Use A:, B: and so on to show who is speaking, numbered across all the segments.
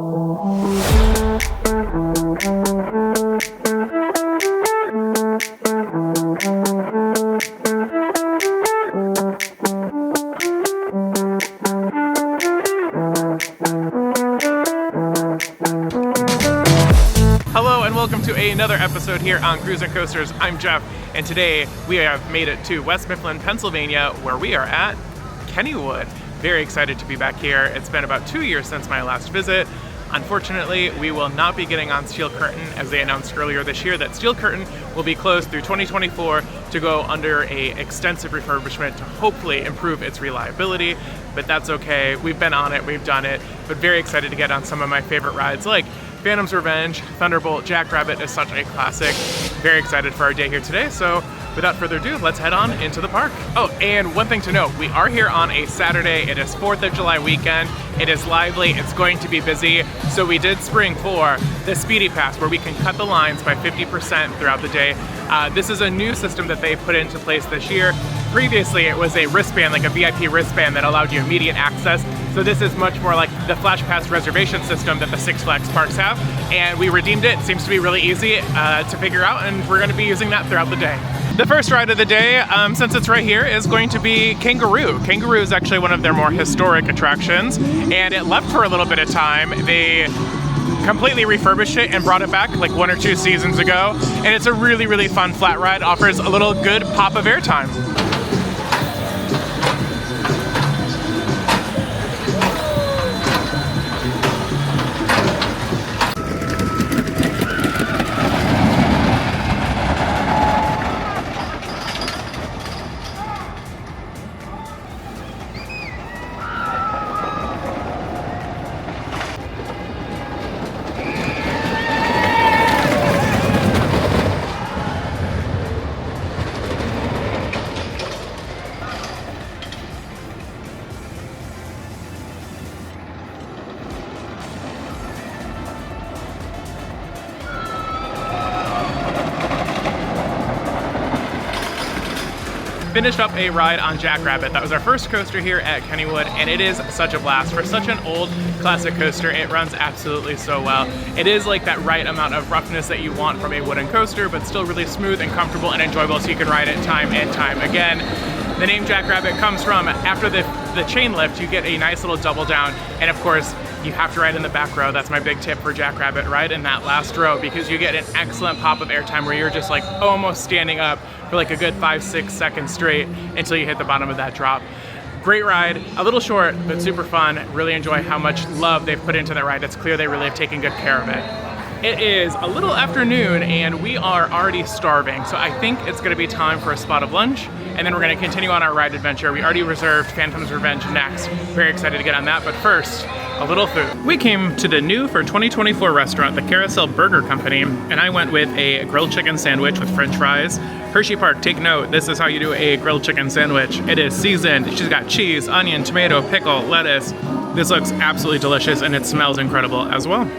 A: Hello and welcome to another episode here on Cruiseandcoasters. I'm Jeff, and today we have made it to West Mifflin, Pennsylvania, where we are at Kennywood. Very excited to be back here. It's been about 2 years since my last visit. Unfortunately, we will not be getting on Steel Curtain, as they announced earlier this year that Steel Curtain will be closed through 2024 to go under an extensive refurbishment to hopefully improve its reliability, but that's okay. We've been on it, we've done it, but very excited to get on some of my favorite rides like Phantom's Revenge, Thunderbolt, Jackrabbit is such a classic. Very excited for our day here today, so without further ado, let's head on into the park. Oh, and one thing to note, we are here on a Saturday. It is 4th of July weekend. It is lively, it's going to be busy, so we did spring for the Speedy Pass, where we can cut the lines by 50% throughout the day. This is a new system that they put into place this year. Previously, it was a wristband, like a VIP wristband that allowed you immediate access. So this is much more like the Flash Pass reservation system that the Six Flags parks have. And we redeemed it. It seems to be really easy to figure out, and we're gonna be using that throughout the day. The first ride of the day, since it's right here, is going to be Kangaroo. Kangaroo is actually one of their more historic attractions, and it left for a little bit of time. They completely refurbished it and brought it back like 1 or 2 seasons ago. And it's a really, really fun flat ride, offers a little good pop of airtime. Finished up a ride on Jackrabbit. That was our first coaster here at Kennywood, and it is such a blast. For such an old classic coaster, it runs absolutely so well. It is like that right amount of roughness that you want from a wooden coaster, but still really smooth and comfortable and enjoyable, so you can ride it time and time again. The name Jackrabbit comes from, after the chain lift, you get a nice little double down, and of course, you have to ride in the back row. That's my big tip for Jackrabbit, ride in that last row, because you get an excellent pop of airtime where you're just like almost standing up for like a good 5-6 seconds straight until you hit the bottom of that drop. Great ride, a little short, but super fun. Really enjoy how much love they've put into that ride. It's clear they really have taken good care of it. It is a little after noon and we are already starving, so I think it's gonna be time for a spot of lunch, and then we're gonna continue on our ride adventure. We already reserved Phantom's Revenge next. Very excited to get on that, but first, a little food. We came to the new for 2024 restaurant, the Carousel Burger Company, and I went with a grilled chicken sandwich with french fries. Hershey Park, take note, this is how you do a grilled chicken sandwich. It is seasoned. She's got cheese, onion, tomato, pickle, lettuce. This looks absolutely delicious, and it smells incredible as well.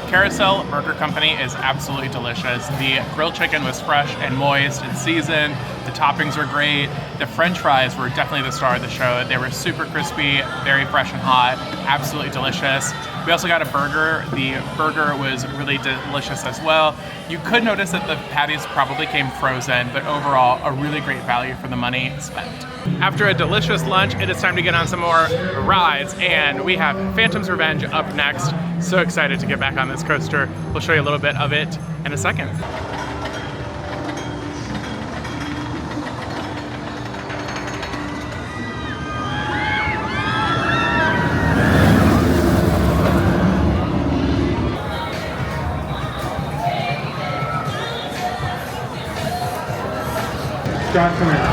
A: Carousel Burger Company is absolutely delicious. The grilled chicken was fresh and moist and seasoned. The toppings were great. The french fries were definitely the star of the show. They were super crispy, very fresh and hot, absolutely delicious. We also got a burger. The burger was really delicious as well. You could notice that the patties probably came frozen, but overall, a really great value for the money spent. After a delicious lunch, it is time to get on some more rides, and we have Phantom's Revenge up next. So excited to get back on this coaster. We'll show you a little bit of it in a second.
B: John, come here.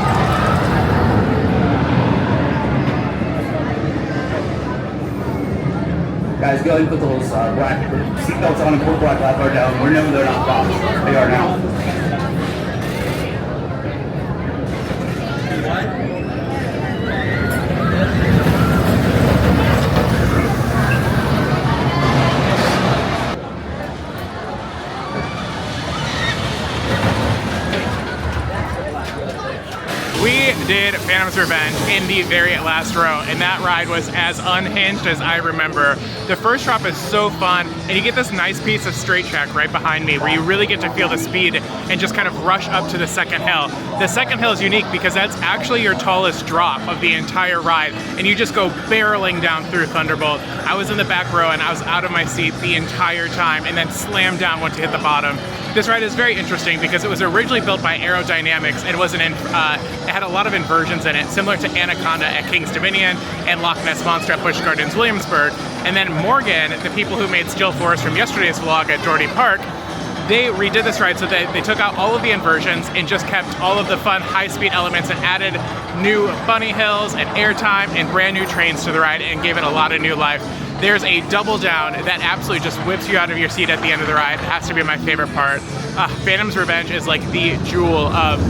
C: Guys, go ahead and put those black seatbelts on and pull the black lap bar down. We're knowing they're not props. They are now.
A: We did Phantom's Revenge in the very last row, and that ride was as unhinged as I remember. The first drop is so fun, and you get this nice piece of straight track right behind me where you really get to feel the speed and just kind of rush up to the second hill. The second hill is unique because that's actually your tallest drop of the entire ride, and you just go barreling down through Thunderbolt. I was in the back row and I was out of my seat the entire time and then slammed down once you hit the bottom. This ride is very interesting because it was originally built by Aerodynamics and it had a lot of inversions in it, similar to Anaconda at King's Dominion and Loch Ness Monster at Busch Gardens Williamsburg. And then Morgan, the people who made Still Forest from yesterday's vlog at Geordie Park, they redid this ride so that they took out all of the inversions and just kept all of the fun high-speed elements and added new bunny hills and airtime and brand new trains to the ride and gave it a lot of new life. There's a double down that absolutely just whips you out of your seat at the end of the ride. It has to be my favorite part. Phantom's Revenge is like the jewel of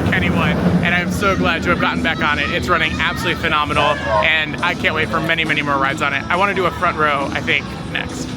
A: Kennywood, and I'm so glad to have gotten back on it. It's running absolutely phenomenal, and I can't wait for many, many more rides on it. I want to do a front row, I think, next.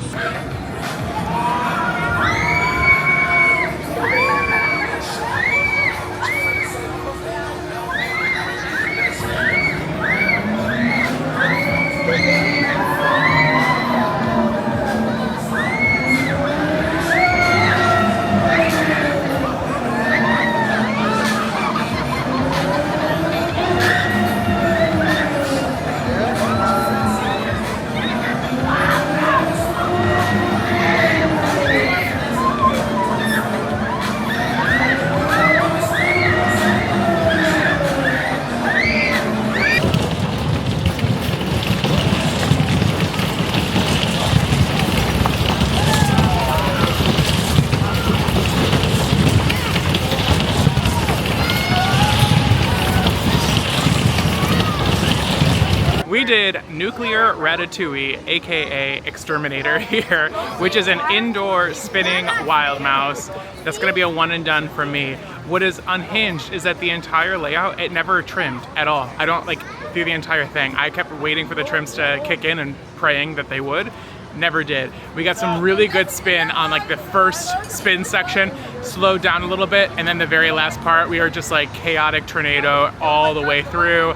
A: We did Nuclear Ratatouille, aka Exterminator here, which is an indoor spinning wild mouse. That's gonna be a one and done for me. What is unhinged is that the entire layout, it never trimmed at all. I don't do the entire thing. I kept waiting for the trims to kick in and praying that they would. Never did. We got some really good spin on the first spin section, slowed down a little bit, and then the very last part, we were just chaotic tornado all the way through.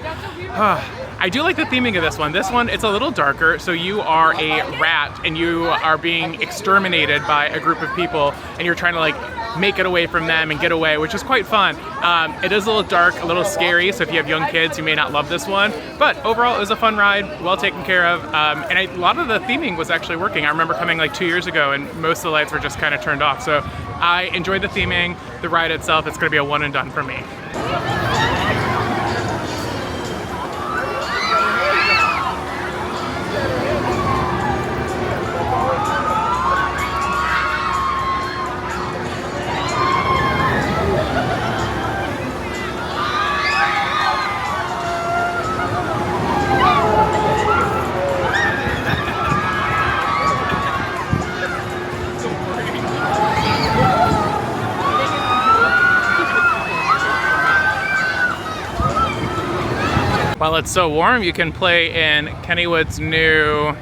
A: I do like the theming of this one. This one, it's a little darker, so you are a rat and you are being exterminated by a group of people and you're trying to make it away from them and get away, which is quite fun. It is a little dark, a little scary, so if you have young kids, you may not love this one. But overall, it was a fun ride, well taken care of, and a lot of the theming was actually working. I remember coming 2 years ago and most of the lights were just kind of turned off. So I enjoyed the theming, the ride itself. It's gonna be a one and done for me. While it's so warm, you can play in Kennywood's new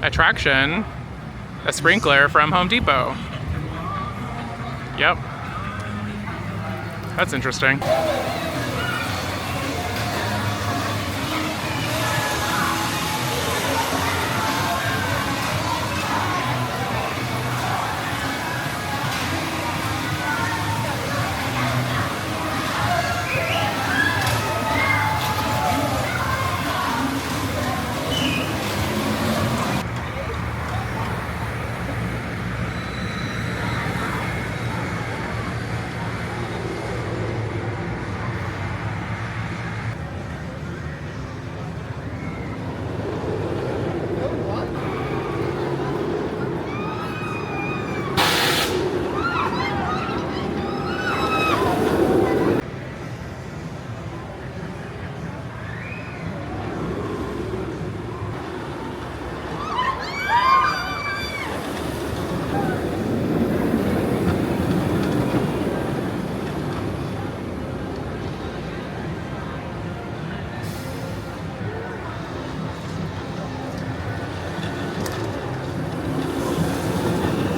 A: attraction, a sprinkler from Home Depot. Yep. That's interesting.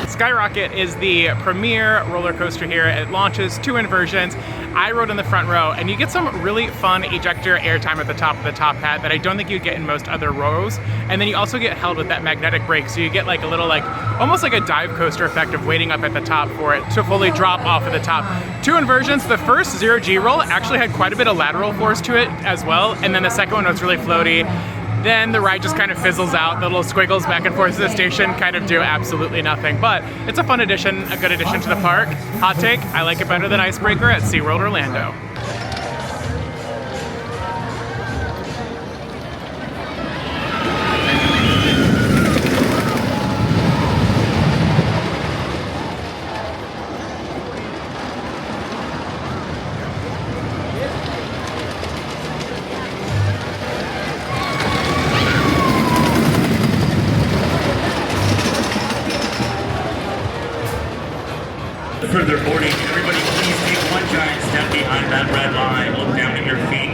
A: Skyrocket is the premier roller coaster here. It launches 2 inversions. I rode in the front row, and you get some really fun ejector airtime at the top of the top hat that I don't think you'd get in most other rows. And then you also get held with that magnetic brake, so you get like a little like, almost like a dive coaster effect of waiting up at the top for it to fully drop off at the top. Two inversions. The first 0G roll actually had quite a bit of lateral force to it as well, and then the second one was really floaty. Then the ride just kind of fizzles out. The little squiggles back and forth to the station kind of do absolutely nothing. But it's a fun addition, a good addition to the park. Hot take, I like it better than Icebreaker at SeaWorld Orlando.
B: Further boarding, everybody please take one giant step behind that red line. Look down at your feet.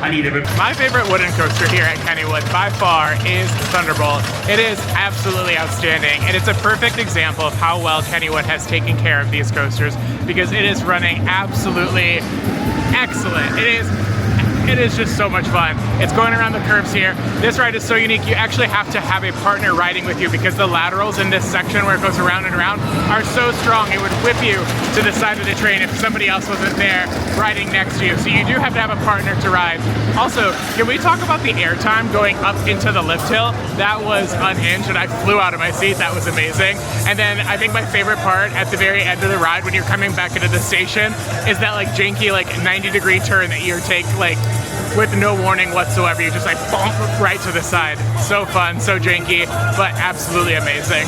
B: I need everybody.
A: My favorite wooden coaster here at Kennywood by far is Thunderbolt. It is absolutely outstanding, and it's a perfect example of how well Kennywood has taken care of these coasters, because it is running absolutely excellent. It is just so much fun. It's going around the curves here. This ride is so unique, you actually have to have a partner riding with you, because the laterals in this section where it goes around and around are so strong it would whip you to the side of the train if somebody else wasn't there riding next to you. So you do have to have a partner to ride. Also, can we talk about the airtime going up into the lift hill? That was unhinged, and I flew out of my seat. That was amazing. And then I think my favorite part at the very end of the ride when you're coming back into the station is that like janky like 90-degree turn that you take like with no warning whatsoever. You just like bump right to the side. So fun, so janky, but absolutely amazing.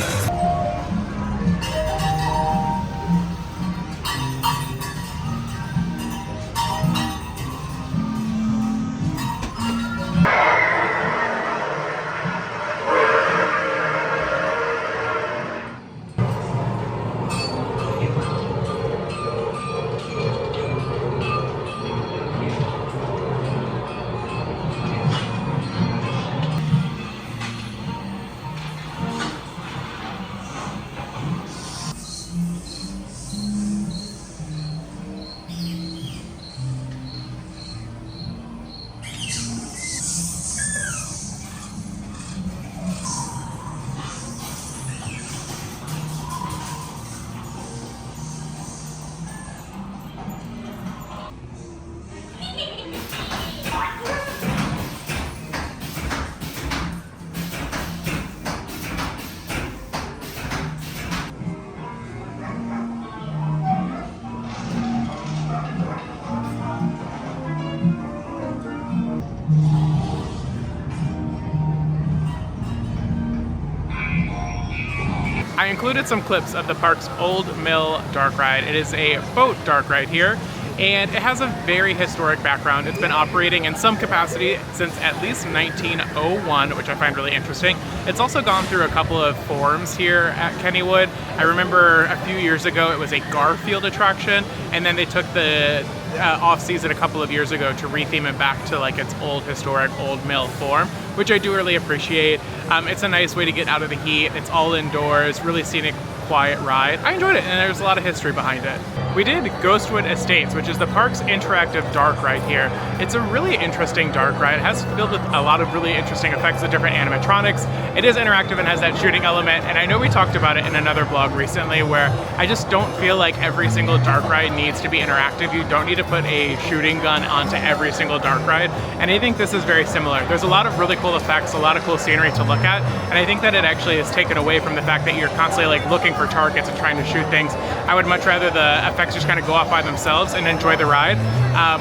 A: I included some clips of the park's Old Mill dark ride. It is a boat dark ride here, and it has a very historic background. It's been operating in some capacity since at least 1901, which I find really interesting. It's also gone through a couple of forms here at Kennywood. I remember a few years ago it was a Garfield attraction, and then they took the off-season a couple of years ago to retheme it back to like its old historic Old Mill form, which I do really appreciate. It's a nice way to get out of the heat. It's all indoors, really scenic, quiet ride. I enjoyed it, and there's a lot of history behind it. We did Ghostwood Estates, which is the park's interactive dark ride here. It's a really interesting dark ride. It has filled with a lot of really interesting effects of different animatronics. It is interactive and has that shooting element, and I know we talked about it in another vlog recently where I just don't feel like every single dark ride needs to be interactive. You don't need to put a shooting gun onto every single dark ride, and I think this is very similar. There's a lot of really cool effects, a lot of cool scenery to look at, and I think that it actually is taken away from the fact that you're constantly like looking for targets and trying to shoot things. I would much rather the effects just kind of go off by themselves and enjoy the ride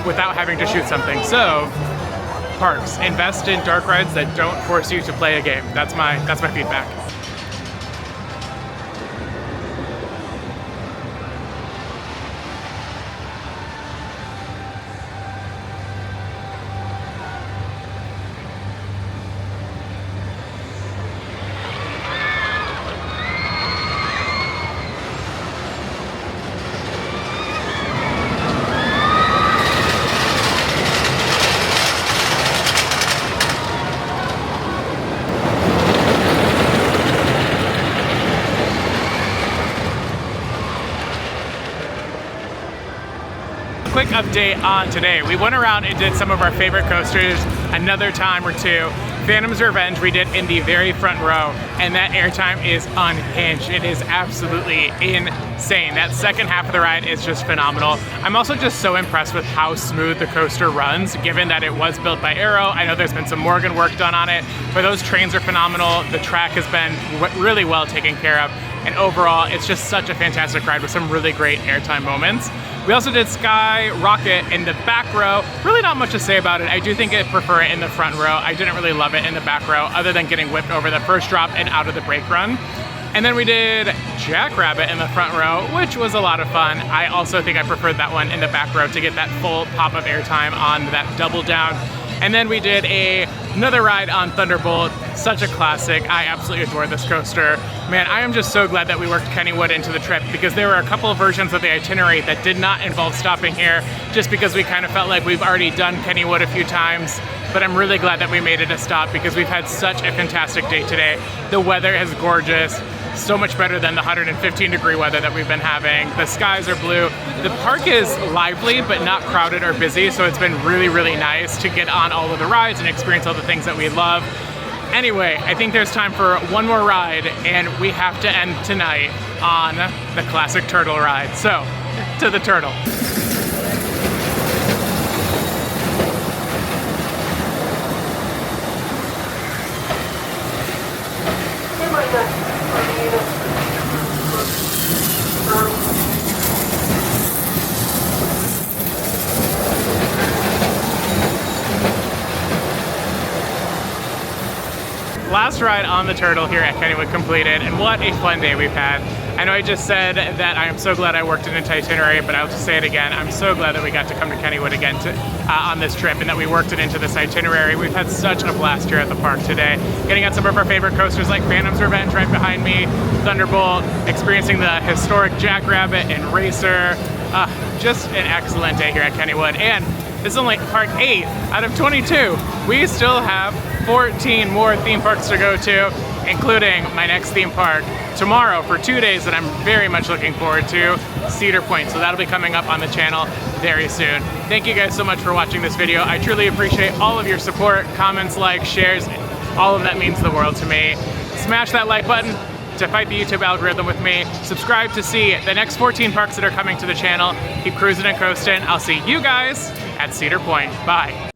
A: without having to shoot something. So, parks, invest in dark rides that don't force you to play a game. That's my feedback. quick update on today. We went around and did some of our favorite coasters another time or two. Phantom's Revenge we did in the very front row, and that airtime is unhinged. It is absolutely insane. That second half of the ride is just phenomenal. I'm also just so impressed with how smooth the coaster runs, given that it was built by Arrow. I know there's been some Morgan work done on it, but those trains are phenomenal. The track has been really well taken care of, and overall, it's just such a fantastic ride with some really great airtime moments. We also did Sky Rocket in the back row. Really not much to say about it. I do think I prefer it in the front row. I didn't really love it in the back row, other than getting whipped over the first drop and out of the brake run. And then we did Jackrabbit in the front row, which was a lot of fun. I also think I preferred that one in the back row to get that full pop of airtime on that double down. And then we did another ride on Thunderbolt, such a classic. I absolutely adore this coaster. Man, I am just so glad that we worked Kennywood into the trip, because there were a couple of versions of the itinerary that did not involve stopping here, just because we kind of felt like we've already done Kennywood a few times. But I'm really glad that we made it a stop, because we've had such a fantastic day today. The weather is gorgeous. So much better than the 115-degree weather that we've been having. The skies are blue. The park is lively, but not crowded or busy, so it's been really, really nice to get on all of the rides and experience all the things that we love. Anyway, I think there's time for one more ride, and we have to end tonight on the classic turtle ride. So, to the turtle. Last ride on the turtle here at Kennywood completed, and what a fun day we've had. I know I just said that I am so glad I worked it into itinerary, but I'll just say it again. I'm so glad that we got to come to Kennywood again on this trip, and that we worked it into this itinerary. We've had such a blast here at the park today. Getting on some of our favorite coasters like Phantom's Revenge right behind me, Thunderbolt, experiencing the historic Jackrabbit and Racer. Just an excellent day here at Kennywood. And this is only park 8 out of 22. We still have 14 more theme parks to go to, including my next theme park tomorrow for 2 days that I'm very much looking forward to, Cedar Point. So that'll be coming up on the channel very soon. Thank you guys so much for watching this video. I truly appreciate all of your support, comments, likes, shares. All of that means the world to me. Smash that like button to fight the YouTube algorithm with me. Subscribe to see the next 14 parks that are coming to the channel. Keep cruising and coasting. I'll see you guys at Cedar Point. Bye.